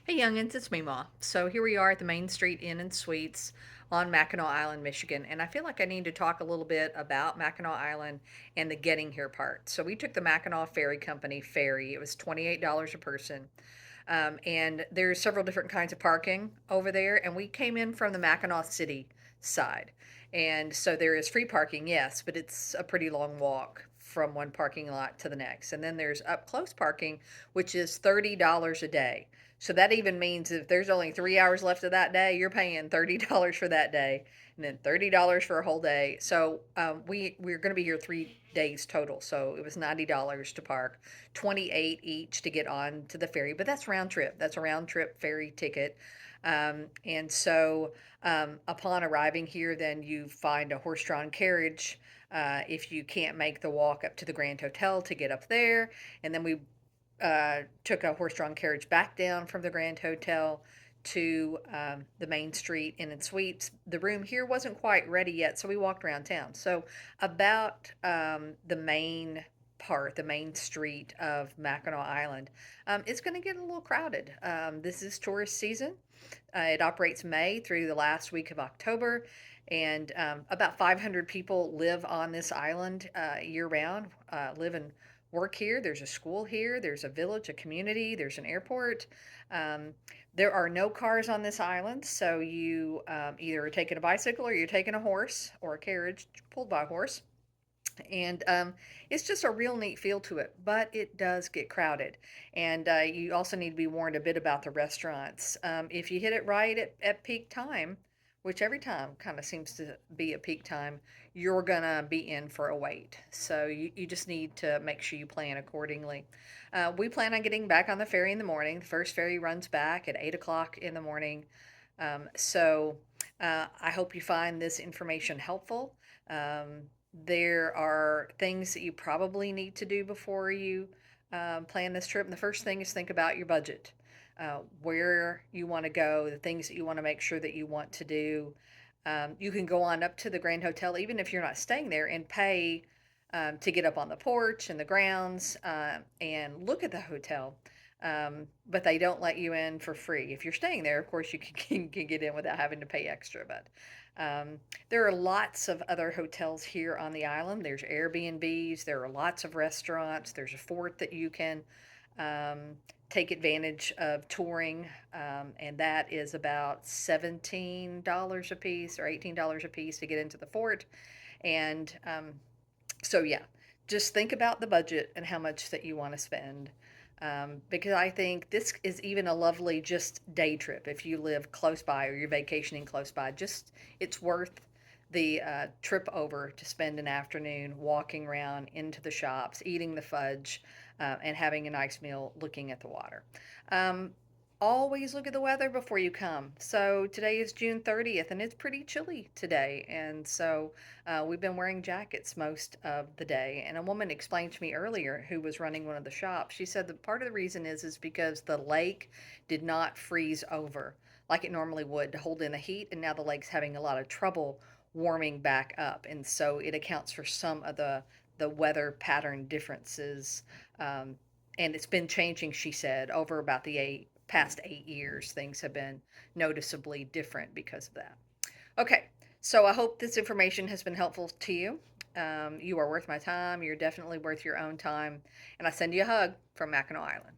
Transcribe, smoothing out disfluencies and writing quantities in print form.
Hey youngins, it's me, Ma. So here we are at the Main Street Inn and Suites on Mackinac Island, Michigan, and I feel like I need to talk a little bit about Mackinac Island and the getting here part. So we took the Mackinac Ferry Company ferry. It was $28 a person. And there's several different kinds of parking over there, and we came in from the Mackinac City side. And so there is free parking, yes, but it's a pretty long walk from one parking lot to the next. And then there's up close parking, which is $30 a day. So that even means if there's only 3 hours left of that day, you're paying $30 for that day, and then $30 for a whole day. So we're going to be here 3 days total. So it was $90 to park, 28 each to get on to the ferry. But that's round trip. That's a round trip ferry ticket. And so upon arriving here, then you find a horse-drawn carriage. If you can't make the walk up to the Grand Hotel to get up there, and then we took a horse-drawn carriage back down from the Grand Hotel to the Main Street Inn and Suites. The room here wasn't quite ready yet, so we walked around town. So about the main part, the main street of Mackinac Island, it's going to get a little crowded. This is tourist season. It operates May through the last week of October, and about 500 people live on this island year round, live and work here. There's a school here, there's a village, a community, there's an airport. Um, there are no cars on this island, so you either are taking a bicycle or you're taking a horse or a carriage pulled by a horse. And it's just a real neat feel to it, but it does get crowded. And you also need to be warned a bit about the restaurants. If you hit it right at peak time, which every time kind of seems to be a peak time, you're gonna be in for a wait. So you just need to make sure you plan accordingly. We plan on getting back on the ferry in the morning. The first ferry runs back at 8 o'clock in the morning. So I hope you find this information helpful. There are things that you probably need to do before you plan this trip. And the first thing is think about your budget, where you want to go, the things that you want to make sure that you want to do. You can go on up to the Grand Hotel, even if you're not staying there, and pay to get up on the porch and the grounds and look at the hotel. But they don't let you in for free. If you're staying there, of course, you can get in without having to pay extra. But there are lots of other hotels here on the island. There's Airbnbs, there are lots of restaurants, there's a fort that you can um, take advantage of touring, and that is about $17 a piece or $18 a piece to get into the fort. And so, yeah, just think about the budget and how much that you want to spend. Because I think this is even a lovely just day trip if you live close by or you're vacationing close by. Just it's worth the trip over to spend an afternoon walking around into the shops, eating the fudge, and having a nice meal looking at the water. Um, Always look at the weather before you come. So today is June 30th and it's pretty chilly today. And so we've been wearing jackets most of the day. And a woman explained to me earlier who was running one of the shops, she said that part of the reason is because the lake did not freeze over like it normally would to hold in the heat. And now the lake's having a lot of trouble warming back up. And so it accounts for some of the weather pattern differences. Um, and it's been changing, she said, over about the past 8 years. Things have been noticeably different because of that. Okay, so I hope this information has been helpful to you. You are worth my time. You're definitely worth your own time. And I send you a hug from Mackinac Island.